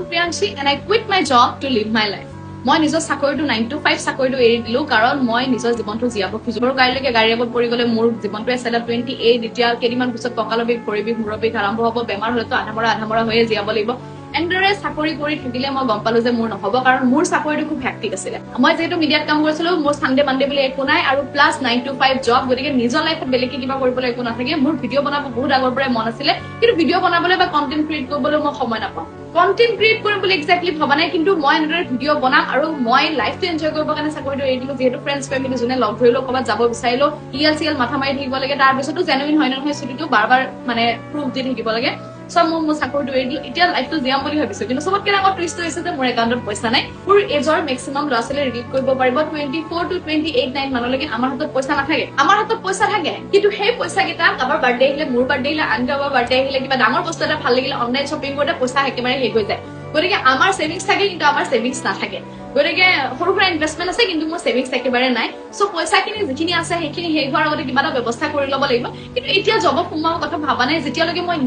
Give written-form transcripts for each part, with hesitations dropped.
Priyanshi and I quit my job to live my life. মই নিজৰ চাকৰিটো 9 to 5 চাকৰিটো এৰি দিলো কাৰণ মই নিজৰ জীৱনটো জীয়াব খুজিব গাড়ীলৈকে গাড়ী আগত পৰি গলে মোৰ জীৱনটো আছে 28 এতিয়া কেইদিনমান পিছত কঁকালৰ বিষ ভৰি বিষ মূৰৰ বিষ আৰম্ভ হ'ব বেমাৰ হলেতো আধামৰা হৈয়ে জীয়াব লাগিব এনেদৰে চাকৰি কৰি থাকিলে মই গম পালো যে মোৰ নহব কাৰণ মোৰ চাকৰিটো খুব হেক্টিক আছিলে মই যেহেতু মিডিয়াত কাম কৰিছিলো মোৰ সানডে মানডে বুলি একো নাই আৰু প্লাস 9 to 5 জব গতিকে নিজৰ লাইফত বেলেগ কিবা কৰিবলৈ একো নাথাকে মোৰ ভিডিঅ' বনাব বহুত আগৰ পৰাই মন আছিলে কিন্তু ভিডিঅ' বনাবলৈ বা কন্টেন্ট ক্ৰিয়েট কৰিবলৈ মই সময় নাপাওঁ কন্টেন্ট ক্ৰিয়েট কৰিম বুলি এক্স্যাক্টলি ভবা নাই কিন্তু মই এনেদৰে ভিডিঅ' বনাম আৰু মই লাইফটো এনজয় কৰিবৰ কাৰণে চাকৰিটো এৰি দিলো যেহেতু ফ্ৰেণ্ডছ ফেমিলি যোনে লগ ধৰিলো ক'ৰবাত যাব বিচাৰিলো ইএলচিএল মাথা মাৰি থাকিব লাগে তাৰ পিছতো জেনুইন হয় নহয় ছুটিটো বাৰ মানে প্ৰুফ দি থাকিব লাগে সব মোৰ চাকৰিটো এৰি দিলো এতিয়া লাইফটো জীয়াম বুলি ভাবিছো কিন্তু সবতকে ডাঙৰ টুইষ্ট হৈছে যে মোৰ একাউণ্টত পইচা নাই মোৰ এজৰ মেক্সিমাম ল'ৰা ছোৱালী ৰিলেট কৰিব পাৰিব 24 to 28 9 মানলৈকে আমাৰ হাতত পইচা নাথাকে আমাৰ হাতত পইচা থাকে কিন্তু সেই পইচা কেইটা কাৰোবাৰ বাৰ্থডে আহিলে মোৰ বাৰ্থডে আহিলে আন কাৰোবাৰ বাৰ্থডে আহিলে কিবা ডাঙৰ বস্তু এটা ভাল লাগিলে অনলাইন শ্বপিং কৰোঁতে পইচা একেবাৰে শেষ হৈ যায় গতিকে আমাৰ সেভিংস থাকে কিন্তু আমাৰ সেভিংস নাথাকে গতিকে সৰু সুৰা ইনভেষ্টমেন্ট আছে কিন্তু মোৰ সেভিংস একেবাৰে নাই সো পইচাখিনি যিখিনি আছে সেইখিনি শেষ হোৱাৰ আগতে কিবা এটা ব্যৱস্থা কৰি ল'ব লাগিব কিন্তু এতিয়া জবত সোমোৱাৰ কথা ভাবা নাই যেতিয়ালৈকে মই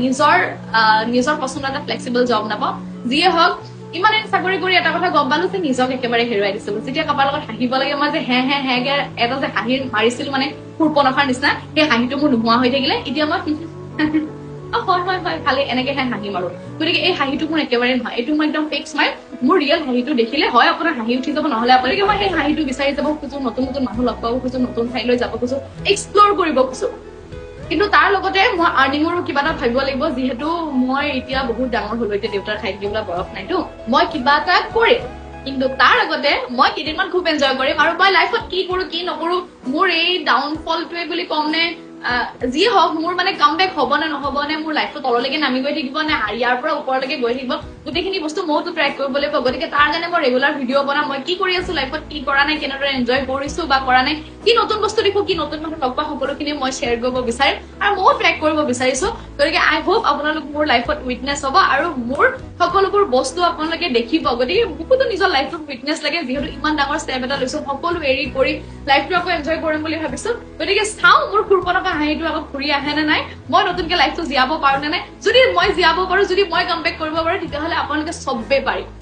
নিজৰ পছন্দ এটা ফ্লেক্সিবল জব নাপাওঁ যিয়ে হওক ইমান চাকৰি কৰি এটা কথা গম পালো যে নিজক একেবাৰে হেৰুৱাই দিছিলো যেতিয়া কাৰোবাৰ লগত হাঁহিব লাগে মই যে হে এটা যে হাঁহি মাৰিছিলো মানে সুৰপনখাৰ নিচিনা সেই হাঁহিটো মোৰ নোহোৱা হৈ থাকিলে এতিয়া মই হয় খালি এনেকে হাঁহি মাৰো গতিকে এই হাঁহিটো মোৰ একেবাৰে নহয় এইটো মই একদম ফেক স্মাইল মোৰ ৰিয়েল হাঁহিটো দেখিলে হয় আপোনাৰ হাঁহি উঠি যাব নহলে আপোনালোকে মই সেই হাঁহিটো বিচাৰি যাব খোজো নতুন মানুহ লগ পাব খোজো নতুন ঠাইলৈ যাব খোজো এক্সপ্ল'ৰ কৰিব খোজো কিন্তু তাৰ লগতে মই আৰ্নিঙৰো কিবা এটা ভাবিব লাগিব যিহেতু মই এতিয়া বহুত ডাঙৰ হলো এতিয়া দেউতাৰ ঠাইত দিবলৈ বয়স নাইতো মই কিবা এটা কৰিম কিন্তু তাৰ আগতে মই কেইদিনমান খুব এনজয় কৰিম আৰু মই লাইফত কি কৰো কি নকৰো মোৰ এই ডাউনফলটোৱে বুলি কম নে যি হওক মোৰ মানে কামবেক হ'ব নে নহ'ব নে মোৰ লাইফটো তললৈকে নামি গৈ থাকিব নে ইয়াৰ পৰা ওপৰলৈকে গৈ থাকিব গোটেইখিনি বস্তু মইতো ট্ৰাই কৰিব লাগিব গতিকে তাৰ কাৰণে মই ৰেগুলাৰ ভিডিঅ' বনাম মই কি কৰি আছো লাইফত কি কৰা নাই কেনেদৰে এনজয় কৰিছো বা কৰা নাই কি নতুন বস্তু দেখো কি নতুন মানুহ লগ পাওঁ সকলোখিনি মই শ্বেয়াৰ কৰিব বিচাৰিম আৰু ময়ো ট্ৰেক কৰিব বিচাৰিছো গতিকে আই হোপ আপোনালোক মোৰ লাইফত উইটনেছ হ'ব আৰু মোৰ সকলোবোৰ বস্তু আপোনালোকে দেখিব গতিকে বহুতো নিজৰ লাইফত উইটনেছ লাগে যিহেতু ইমান ডাঙৰ ষ্টেপ এটা লৈছো সকলো এৰি কৰি লাইফটো আকৌ এনজয় কৰিম বুলি ভাবিছো গতিকে চাওঁ মোৰ সুৰপনখা হাঁহিটো আকৌ ঘূৰি আহে নে নাই মই নতুনকে লাইফটো জীয়াব পাৰো নে নাই যদি মই জীয়াব পাৰো যদি মই কামবেক কৰিব পাৰো তেতিয়াহ'লে আপোনালোকে চবেই পাৰিম